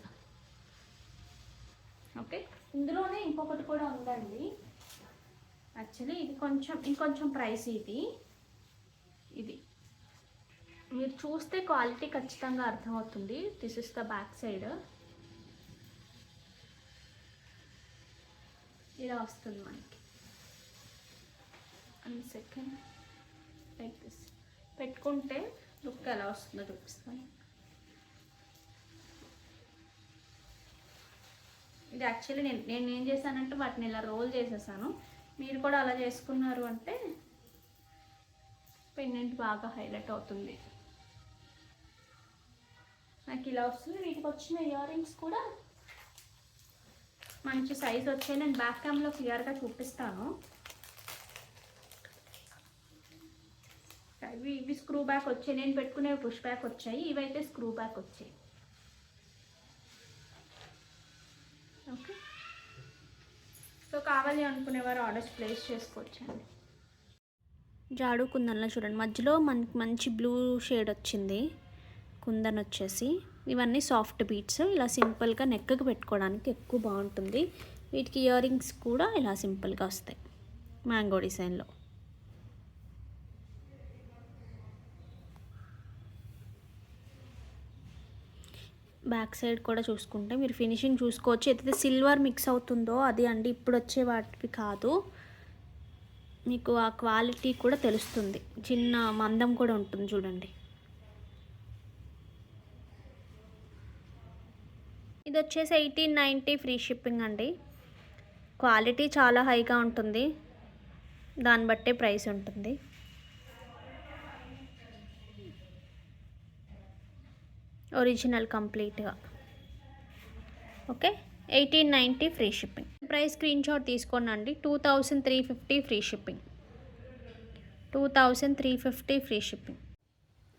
ఓకే, ఇందులోనే ఇంకొకటి కూడా ఉందండి. యాక్చువల్లీ ఇది ఇంకొంచెం ప్రైస్. ఇది మీరు చూస్తే క్వాలిటీ ఖచ్చితంగా అర్థమవుతుంది. This is the back side. ఇలా వస్తుంది మనకి. And second like this. పెట్టుకుంటే లుక్ ఎలా వస్తుందో చూపిస్తాను. ఇది యాక్చువల్లీ నేను ఏం చేశానంటే వాటిని ఇలా రోల్ చేసేసాను. మీరు కూడా అలా చేసుకున్నారు అంటే పెండెంట్ బాగా హైలైట్ అవుతుంది. నాకు ఇలా వస్తుంది. వీటికి వచ్చిన ఇయర్ రింగ్స్ కూడా మంచి సైజ్ వచ్చాయి. నేను బ్యాక్ క్యామ్లో క్లియర్గా చూపిస్తాను. ఇవి స్క్రూ బ్యాక్ వచ్చాయి. నేను పెట్టుకునే పుష్ బ్యాక్ వచ్చాయి. ఇవైతే స్క్రూ బ్యాక్ వచ్చాయి. ఓకే, సో కావాలి అనుకునేవారు ఆర్డర్స్ ప్లేస్ చేసుకోవచ్చండి. జాడు కుందన్లో చూడండి, మధ్యలో మనకి మంచి బ్లూ షేడ్ వచ్చింది కుందన్ వచ్చేసి. ఇవన్నీ సాఫ్ట్ బీట్స్. ఇలా సింపుల్గా నెక్కి పెట్టుకోవడానికి ఎక్కువ బాగుంటుంది. వీటికి ఇయర్ రింగ్స్ కూడా ఇలా సింపుల్గా వస్తాయి మ్యాంగో డిజైన్లో. బ్యాక్ సైడ్ కూడా చూసుకుంటే మీరు ఫినిషింగ్ చూసుకోవచ్చు. ఏదైతే సిల్వర్ మిక్స్ అవుతుందో అది అండి, ఇప్పుడు వచ్చే వాటివి కాదు. మీకు ఆ క్వాలిటీ కూడా తెలుస్తుంది. చిన్న మందం కూడా ఉంటుంది చూడండి. ఇది వచ్చేసి 1890 ఫ్రీ షిప్పింగ్ అండి. క్వాలిటీ చాలా హైగా ఉంటుంది, దాన్ని బట్టే ప్రైస్ ఉంటుంది. ఒరిజినల్ కంప్లీట్గా. Okay, 1890 free shipping. Price screen shot తీసుకోండి. 2350 ఫ్రీ షిప్పింగ్. 2350 free shipping.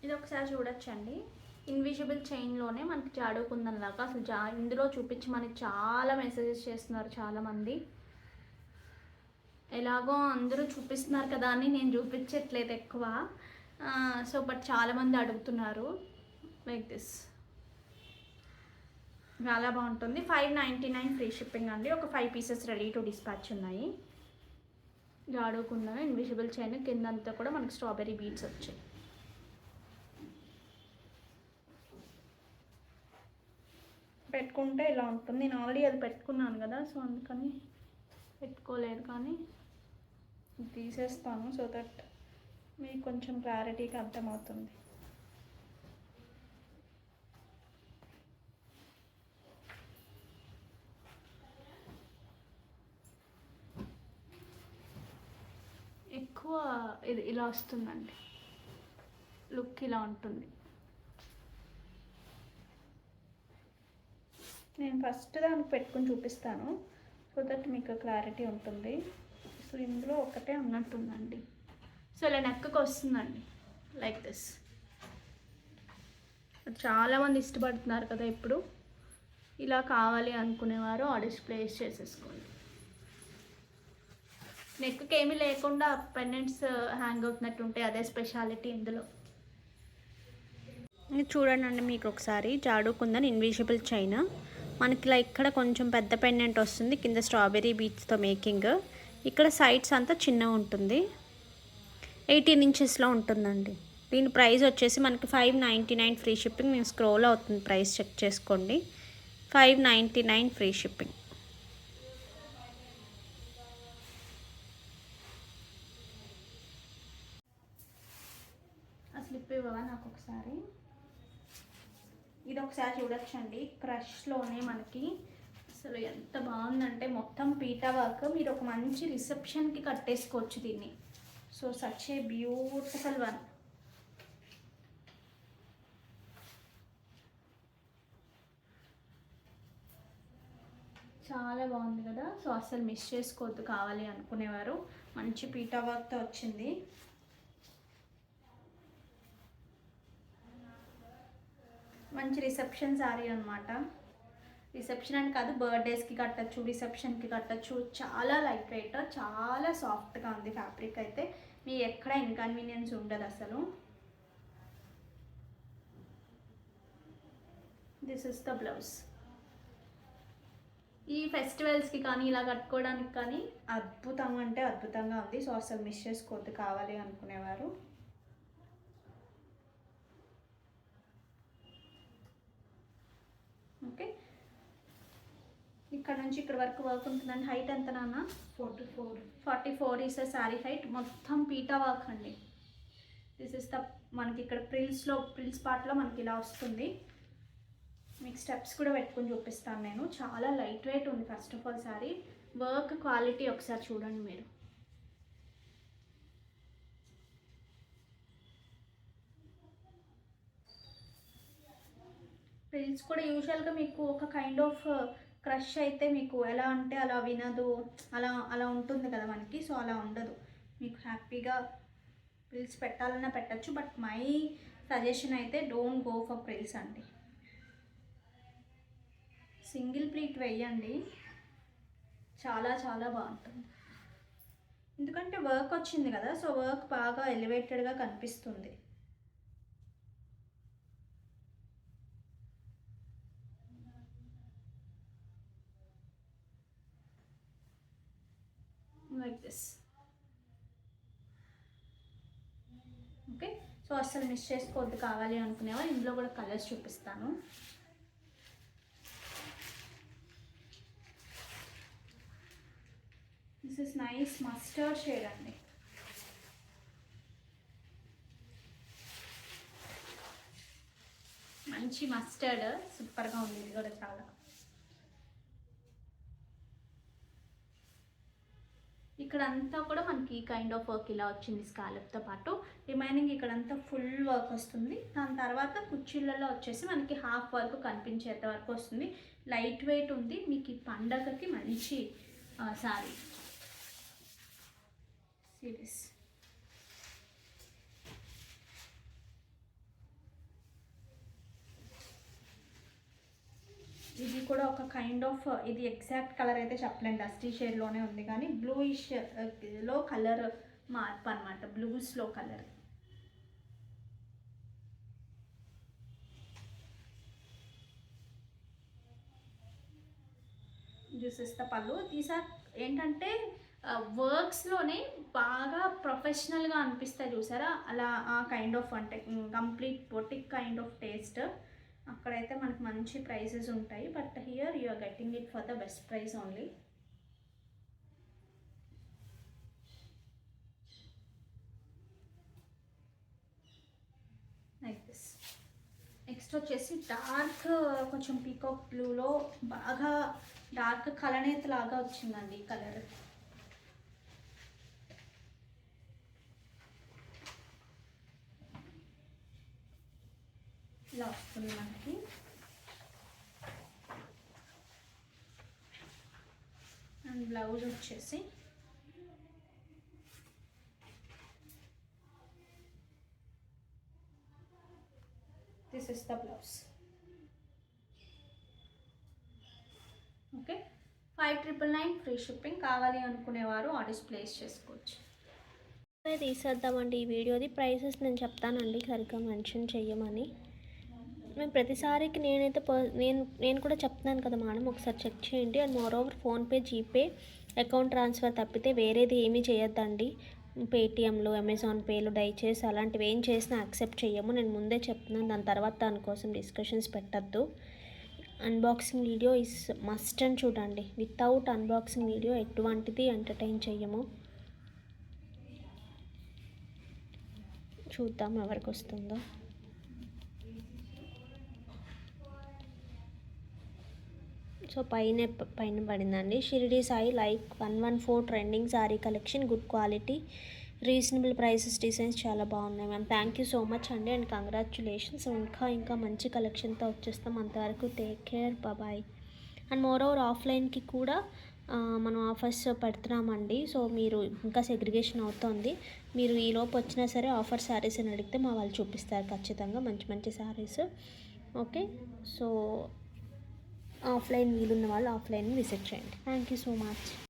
ఇది ఒకసారి చూడొచ్చండి. ఇన్విజిబుల్ చైన్లోనే మనకి జాడు కుందన్ లాగా. అసలు ఇందులో చూపించి మనకి చాలా మెసేజెస్ చేస్తున్నారు చాలామంది. ఎలాగో అందరూ చూపిస్తున్నారు కదా అని నేను చూపించట్లేదు ఎక్కువ. సో బట్ చాలామంది అడుగుతున్నారు. లైక్ దిస్ చాలా బాగుంటుంది. 599 ఫ్రీ షిప్పింగ్ అండి. ఒక 5 పీసెస్ రెడీ టు డిస్పాచ్ ఉన్నాయి. జాడుకుందా ఇన్విజిబుల్ చైన్, కిందంతా కూడా మనకి స్ట్రాబెర్రీ బీడ్స్ వచ్చాయి. పెట్టుకుంటే ఇలా ఉంటుంది. నేను ఆల్రెడీ అది పెట్టుకున్నాను కదా, సో అందుకని పెట్టుకోలేదు. కానీ తీసేస్తాను సో దట్ మీకు కొంచెం క్లారిటీగా అర్థమవుతుంది. ఎక్కువ ఇది ఇలా వస్తుందండి, లుక్ ఇలా ఉంటుంది. నేను ఫస్ట్ దానికి పెట్టుకుని చూపిస్తాను సో దట్ మీకు క్లారిటీ ఉంటుంది. సో ఇందులో ఒకటే ఉన్నట్టుందండి. సో ఇలా నెక్కకు వస్తుందండి లైక్ దిస్. చాలామంది ఇష్టపడుతున్నారు కదా ఇప్పుడు. ఇలా కావాలి అనుకునేవారు ఆర్డర్స్ ప్లేస్ చేసేసుకోండి. నెక్కి ఏమీ లేకుండా పెండెంట్స్ హ్యాంగ్ అవుతున్నట్టు ఉంటాయి, అదే స్పెషాలిటీ ఇందులో. చూడండి మీకు ఒకసారి జాడుకుందని ఇన్విజిబుల్ చైన్. మనకి ఇలా ఇక్కడ కొంచెం పెద్ద పెండెంట్ వస్తుంది, కింద స్ట్రాబెర్రీ బీట్స్తో మేకింగ్. ఇక్కడ సైడ్స్ అంతా చిన్నగా ఉంటుంది. 18 ఇంచెస్లో ఉంటుందండి. దీని ప్రైస్ వచ్చేసి మనకి 599 ఫ్రీ షిప్పింగ్. నేను స్క్రోల్ అవుతుంది, ప్రైస్ చెక్ చేసుకోండి. 599 ఫ్రీ షిప్పింగ్. స్లిప్ ఇవ్వవా నాకు ఒకసారి? ఇది ఒకసారి చూడొచ్చండి. క్రష్లోనే మనకి అసలు ఎంత బాగుందంటే మొత్తం పీటా వర్క్. మీరు ఒక మంచి రిసెప్షన్కి కట్టేసుకోవచ్చు దీన్ని. So such a beautiful one. చాలా బాగుంది కదా. సో అసలు మిస్ చేసుకోవద్దు కావాలి అనుకునేవారు. మంచి పీటా వర్క్తో వచ్చింది. మంచి రిసెప్షన్ శారీ అనమాట. రిసెప్షన్ అని కాదు, బర్త్డేస్కి కట్టచ్చు, రిసెప్షన్కి కట్టచ్చు. చాలా లైట్ వెయిట్, చాలా సాఫ్ట్గా ఉంది ఫ్యాబ్రిక్ అయితే. మీ ఎక్కడ ఇన్కన్వీనియన్స్ ఉండదు అసలు. This is the blouse. ఈ ఫెస్టివల్స్కి కానీ ఇలా కట్టుకోవడానికి కానీ అద్భుతంగా అంటే అద్భుతంగా ఉంది. సో అసలు మిస్ చేసుకోవద్దు కావాలి అనుకునేవారు. ఓకే, ఇక్కడ నుంచి ఇక్కడ వరకు వర్క్ ఉంటుందండి. హైట్ ఎంత నాన్న? 44 ఈస్ శారీ హైట్. మొత్తం పీటా వర్క్ అండి. దిస్ ఇస్ ద మనకి ఇక్కడ ప్రిల్స్ పార్ట్లో మనకి ఇలా వస్తుంది. మీకు స్టెప్స్ కూడా పెట్టుకొని చూపిస్తాను నేను. చాలా లైట్ వెయిట్ ఉంది. First of all sari work quality ఒకసారి చూడండి మీరు. ప్రిల్స్ కూడా యూజువల్గా మీకు ఒక కైండ్ ఆఫ్ క్రష్ అయితే మీకు ఎలా అంటే అలా వినదు, అలా ఉంటుంది కదా మనకి. సో అలా ఉండదు. మీకు హ్యాపీగా ప్రిల్స్ పెట్టాలన్నా పెట్టచ్చు. బట్ మై సజెషన్ అయితే డోంట్ గో ఫర్ ప్రిల్స్ అండి. సింగిల్ ప్లీట్ వేయండి, చాలా చాలా బాగుంటుంది. ఎందుకంటే వర్క్ వచ్చింది కదా, సో వర్క్ బాగా ఎలివేటెడ్గా కనిపిస్తుంది. Like this. ఓకే, సో అస్సలు మిస్ చేసుకోవద్దు కావాలి అనుకునేవాళ్ళు. ఇందులో కూడా కలర్స్ చూపిస్తాను. This is nice mustard shade అండి. మంచి మస్టర్డ్, సూపర్గా ఉంది. ఇది కూడా చాలా. ఇక్కడ అంతా కూడా మనకి కైండ్ ఆఫ్ వర్క్ ఇలా వచ్చింది స్కాలప్తో పాటు. రిమైనింగ్ ఇక్కడంతా ఫుల్ వర్క్ వస్తుంది. దాని తర్వాత కుర్చీలలో వచ్చేసి మనకి హాఫ్ వర్క్ కనిపించేంత వరకు వస్తుంది. లైట్ వెయిట్ ఉంది. మీకు ఈ పండగకి మంచి సారీ సిరీస్. ఇది కూడా ఒక కైండ్ ఆఫ్, ఇది ఎగ్జాక్ట్ కలర్ అయితే చెప్పలేను, డస్టీ షేడ్లోనే ఉంది కానీ బ్లూయిష్లో కలర్ మార్పు అనమాట. బ్లూస్లో కలర్. దిస్ ఇస్ ద పళ్ళు. ఈసారి ఏంటంటే వర్క్స్లోనే బాగా ప్రొఫెషనల్గా అనిపిస్తాయి చూసారా, అలా ఆ కైండ్ ఆఫ్ అంటే complete boutique kind of taste. అక్కడైతే మనకు మంచి ప్రైసెస్ ఉంటాయి. But here you are getting it for the best price only. Like this. Next వచ్చేసి డార్క్ కొంచెం పీకాక్ బ్లూలో బాగా డార్క్ కలనేత లాగా వచ్చిందండి ఈ కలర్. ఇలా వస్తుంది మనకి. అండ్ బ్లౌజ్ వచ్చేసి this is the blouse. Okay, 5,999 free shipping. కావాలి అనుకునేవారు ఆర్డర్స్ ప్లేస్ చేసుకోవచ్చు. తీసేద్దామండి ఈ వీడియోది. ప్రైసెస్ నేను చెప్తానండి, సరిగ్గా మెన్షన్ చెయ్యమని. మేము ప్రతిసారికి నేను కూడా చెప్తున్నాను కదా మేడం, ఒకసారి చెక్ చేయండి. And moreover PhonePe, GPay, account transfer తప్పితే వేరేది ఏమీ చేయొద్దండి. పేటిఎంలో, అమెజాన్ పేలో దయచేసి అలాంటివి ఏం చేసినా యాక్సెప్ట్ చెయ్యము. నేను ముందే చెప్తున్నాను, దాని తర్వాత దానికోసం డిస్కషన్స్ పెట్టద్దు. అన్బాక్సింగ్ వీడియో ఇస్ మస్ట్ అని చూడండి. వితౌట్ అన్బాక్సింగ్ వీడియో ఎటువంటిది ఎంటర్టైన్ చెయ్యము. చూద్దాం ఎవరికి వస్తుందో. సో పైన పడిందండి. Shirdi Sai like 114 trending sari collection, good quality, reasonable prices, designs చాలా బాగున్నాయి ma'am. Thank you so much అండి అండ్ కంగ్రాచ్యులేషన్స్. ఇంకా మంచి కలెక్షన్తో వచ్చేస్తాం. అంతవరకు take care, bye. And moreover ఆఫ్లైన్కి కూడా మనం ఆఫర్స్ పెడుతున్నామండి. సో మీరు ఇంకా సెగ్రిగేషన్ అవుతుంది. మీరు ఈలోపు వచ్చినా సరే ఆఫర్ శారీస్ అని అడిగితే మా వాళ్ళు చూపిస్తారు ఖచ్చితంగా మంచి మంచి శారీస్. ఓకే, సో ఆఫ్లైన్ వీలున్న వాళ్ళు ఆఫ్లైన్ విజిట్ చేయండి. Thank you so much.